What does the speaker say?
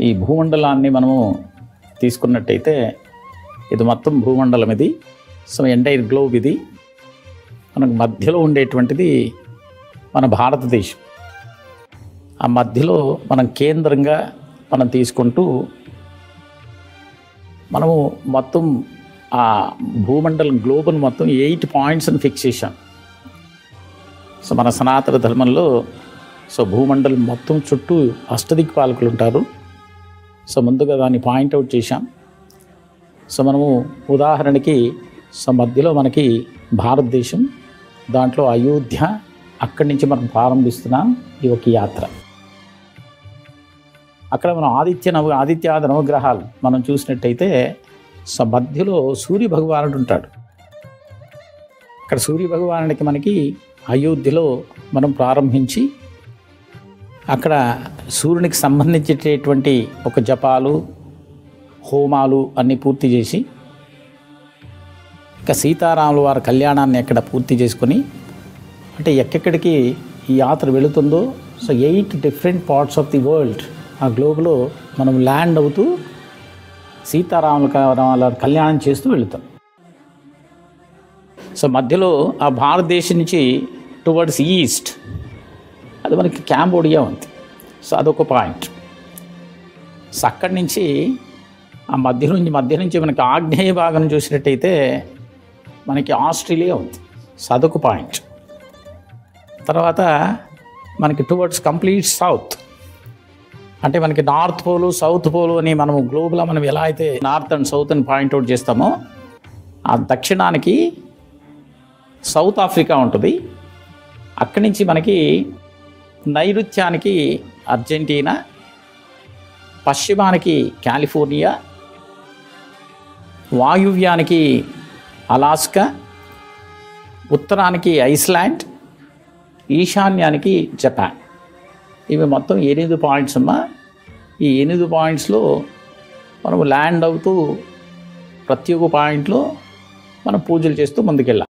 ఈ భూమండలాన్ని మనము తీసుకున్నట్టయితే ఇది మొత్తం భూమండలం, ఇది సో ఎంటైర్ గ్లోబ్. ఇది మనకు మధ్యలో ఉండేటువంటిది మన భారతదేశం. ఆ మధ్యలో మనం కేంద్రంగా మనం తీసుకుంటూ మనము మొత్తం ఆ భూమండలం గ్లోబల్ మొత్తం 8 పాయింట్స్ని ఫిక్స్ చేశాం. సో మన సనాతన ధర్మంలో సో భూమండలం మొత్తం చుట్టూ అష్టదిక్పాలకులు ఉంటారు. సో ముందుగా దాన్ని పాయింట్అవుట్ చేశాం. సో మనము ఉదాహరణకి సో మధ్యలో మనకి భారతదేశం, దాంట్లో అయోధ్య, అక్కడి నుంచి మనం ప్రారంభిస్తున్నాం ఈ ఒక యాత్ర. అక్కడ మనం ఆదిత్యాది నవగ్రహాలు మనం చూసినట్టయితే సో మధ్యలో సూర్య భగవానుడు ఉంటాడు. అక్కడ సూర్య భగవానుడికి మనకి అయోధ్యలో మనం ప్రారంభించి అక్కడ సూర్యునికి సంబంధించేటటువంటి ఒక జపాలు, హోమాలు అన్నీ పూర్తి చేసి ఇక సీతారాముల వారి కళ్యాణాన్ని అక్కడ పూర్తి చేసుకొని, అంటే ఎక్కడికి ఈ యాత్ర వెళుతుందో so 8 different parts of the world ఆ గ్లోబ్లో మనం ల్యాండ్ అవుతూ సీతారాముల కళ్యాణం చేస్తూ వెళుతాం. సో మధ్యలో ఆ భారతదేశం నుంచి టువర్డ్స్ ఈస్ట్ అది మనకి కాంబోడియా ఉంది. సో అదొక పాయింట్. సో అక్కడి నుంచి ఆ మధ్య నుంచి మనకి ఆగ్నేయ భాగం చూసినట్టయితే మనకి ఆస్ట్రేలియా ఉంది. సో అదొక పాయింట్. తర్వాత మనకి టువర్డ్స్ కంప్లీట్ సౌత్, అంటే మనకి నార్త్ పోలు, సౌత్ పోలు అని మనము గ్లోబ్లో మనం ఎలా అయితే నార్త్ అండ్ సౌత్ అని పాయింట్అవుట్ చేస్తామో, ఆ దక్షిణానికి సౌత్ ఆఫ్రికా ఉంటుంది. అక్కడి నుంచి మనకి నైరుత్యానికి అర్జెంటీనా, పశ్చిమానికి కాలిఫోర్నియా, వాయువ్యానికి అలాస్కా, ఉత్తరానికి ఐస్లాండ్, ఈశాన్యానికి జపాన్. ఇవి మొత్తం 8 పాయింట్స్ అమ్మా. ఈ 8 పాయింట్స్లో మనం ల్యాండ్ అవుతూ ప్రతి ఒక్క పాయింట్లో మనం పూజలు చేస్తూ ముందుకెళ్ళాం.